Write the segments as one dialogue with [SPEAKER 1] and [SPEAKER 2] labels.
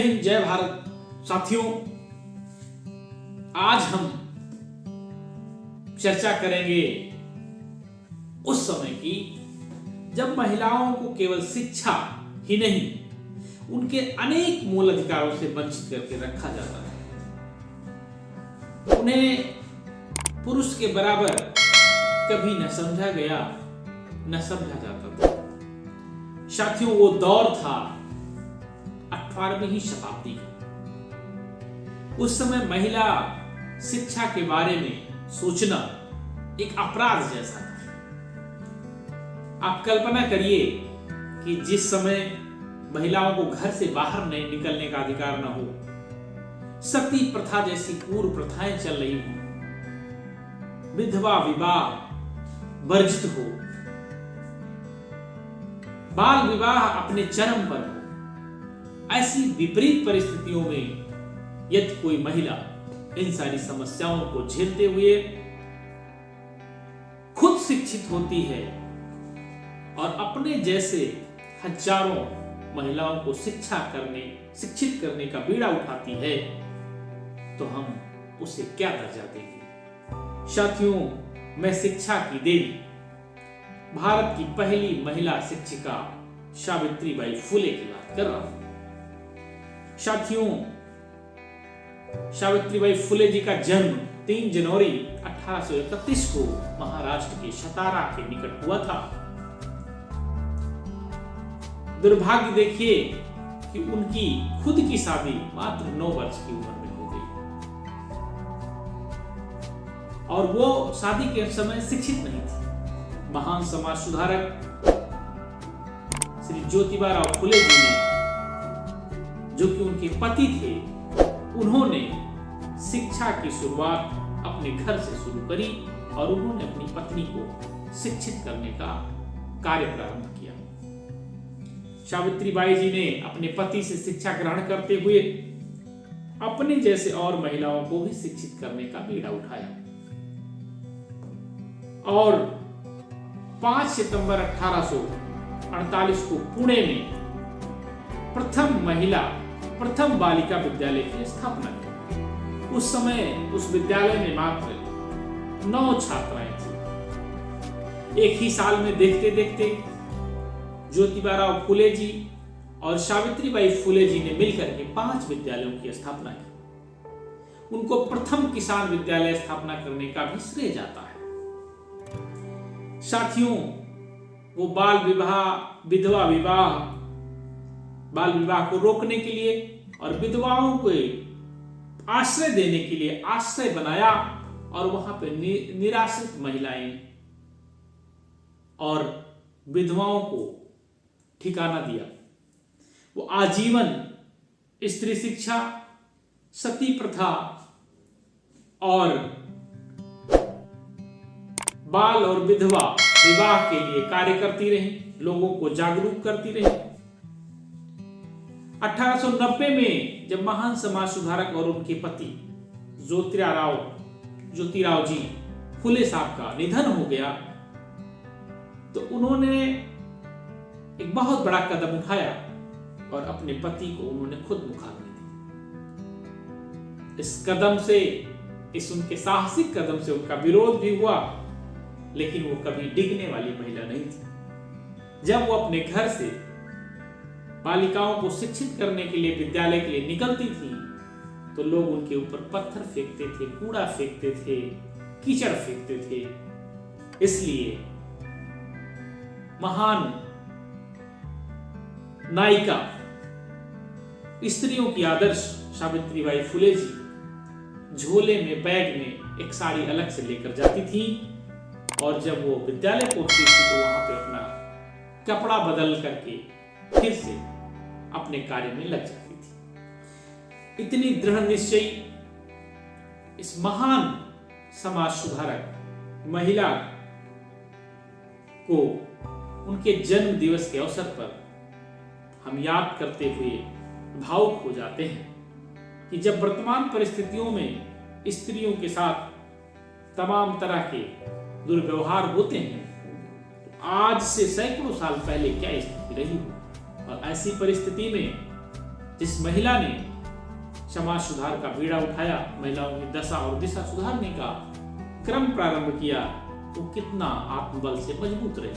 [SPEAKER 1] जय भारत। साथियों, आज हम चर्चा करेंगे उस समय की जब महिलाओं को केवल शिक्षा ही नहीं उनके अनेक मूल अधिकारों से वंचित करके रखा जाता है। उन्हें पुरुष के बराबर कभी न समझा गया न समझा जाता था। साथियों, वो दौर था 18वीं शताब्दी का। उस समय महिला शिक्षा के बारे में सोचना एक अपराध जैसा था। आप कल्पना करिए कि जिस समय महिलाओं को घर से बाहर नहीं निकलने का अधिकार न हो, सती प्रथा जैसी पूर्व प्रथाएं चल रही हो, विधवा विवाह वर्जित हो, बाल विवाह अपने चरम पर हो, ऐसी विपरीत परिस्थितियों में यदि कोई महिला इन सारी समस्याओं को झेलते हुए खुद शिक्षित होती है और अपने जैसे हजारों महिलाओं को शिक्षित करने का बीड़ा उठाती है, तो हम उसे क्या दर्जा देंगे? साथियों, मैं शिक्षा की देवी, भारत की पहली महिला शिक्षिका सावित्रीबाई फुले की बात कर रहा हूं। साथियों, सावित्रीबाई फुले जी का जन्म 3 जनवरी 1831 को महाराष्ट्र के सतारा के निकट हुआ था। दुर्भाग्य देखिए कि उनकी खुद की शादी मात्र 9 वर्ष की उम्र में हो गई और वो शादी के समय शिक्षित नहीं थी। महान समाज सुधारक श्री ज्योतिबा फुले जी ने, जो कि उनके पति थे, उन्होंने शिक्षा की शुरुआत अपने घर से शुरू करी और उन्होंने अपनी पत्नी को शिक्षित करने का कार्य प्रारंभ किया। सावित्रीबाई जी ने अपने पति से शिक्षा ग्रहण करते हुए अपने जैसे और महिलाओं को भी शिक्षित करने का बीड़ा उठाया और 5 सितंबर 1848 को पुणे में प्रथम बालिका विद्यालय की स्थापना की। उस समय उस विद्यालय में मात्र 9 छात्राएं थी। एक ही साल में देखते देखते ज्योतिबा फुले जी और सावित्रीबाई फुले जी ने मिलकर के 5 विद्यालयों की स्थापना की। उनको प्रथम किसान विद्यालय स्थापना करने का भी श्रेय जाता है। साथियों, वो बाल विवाह को रोकने के लिए और विधवाओं को आश्रय देने के लिए आश्रय बनाया और वहां पे निराश्रित महिलाएं और विधवाओं को ठिकाना दिया। वो आजीवन स्त्री शिक्षा, सती प्रथा और बाल और विधवा विवाह के लिए कार्य करती रही, लोगों को जागरूक करती रही। 1890 में जब महान समाज सुधारक और उनके पति ज्योतिराव जी फुले साहब का निधन हो गया, तो उन्होंने एक बहुत बड़ा कदम उठाया और अपने पति को उन्होंने खुद मुखाग्नि दी। इस उनके साहसिक कदम से उनका विरोध भी हुआ, लेकिन वो कभी डिगने वाली महिला नहीं थी। जब वो अपने घर से बालिकाओं को शिक्षित करने के लिए विद्यालय के लिए निकलती थी, तो लोग उनके ऊपर पत्थर फेंकते थे, कूड़ा फेंकते थे, कीचड़ फेंकते थे। इसलिए महान नायिका, स्त्रियों की आदर्श सावित्रीबाई फुले जी झोले में, बैग में एक साड़ी अलग से लेकर जाती थी और जब वो विद्यालय पहुंचती थी तो वहां पे अपना कपड़ा बदल करके फिर से अपने कार्य में लग जाती थी। इतनी दृढ़ निश्चयी इस महान समाज सुधारक महिला को उनके जन्म दिवस के अवसर पर हम याद करते हुए भावुक हो जाते हैं कि जब वर्तमान परिस्थितियों में स्त्रियों के साथ तमाम तरह के दुर्व्यवहार होते हैं, तो आज से सैकड़ों साल पहले क्या स्थिति रही हो। और ऐसी परिस्थिति में जिस महिला ने समाज सुधार का बीड़ा उठाया, महिलाओं की दशा और दिशा सुधारने का क्रम प्रारंभ किया, वो कितना आत्मबल से मजबूत रहे।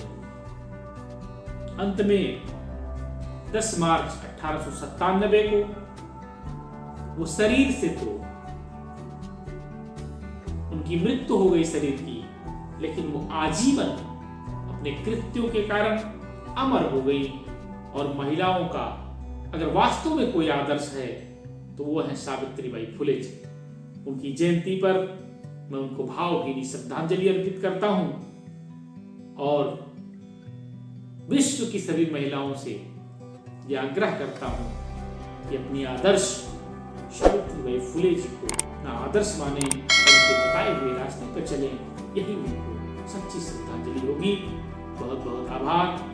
[SPEAKER 1] अंत में 10 मार्च 1897 को वो शरीर से तो उनकी मृत्यु हो गई शरीर की, लेकिन वो आजीवन अपने कृत्यों के कारण अमर हो गई। और महिलाओं का अगर वास्तव में कोई आदर्श है तो वो है सावित्रीबाई फुले जी। उनकी जयंती पर मैं उनको भावभीनी श्रद्धांजलि अर्पित करता हूं और विश्व की सभी महिलाओं से यह आग्रह करता हूं कि अपनी आदर्श सावित्रीबाई फुले जी को अपना आदर्श माने और उनके बताए हुए रास्ते पर चलें। यही उनको सच्ची श्रद्धांजलि होगी। बहुत बहुत आभार।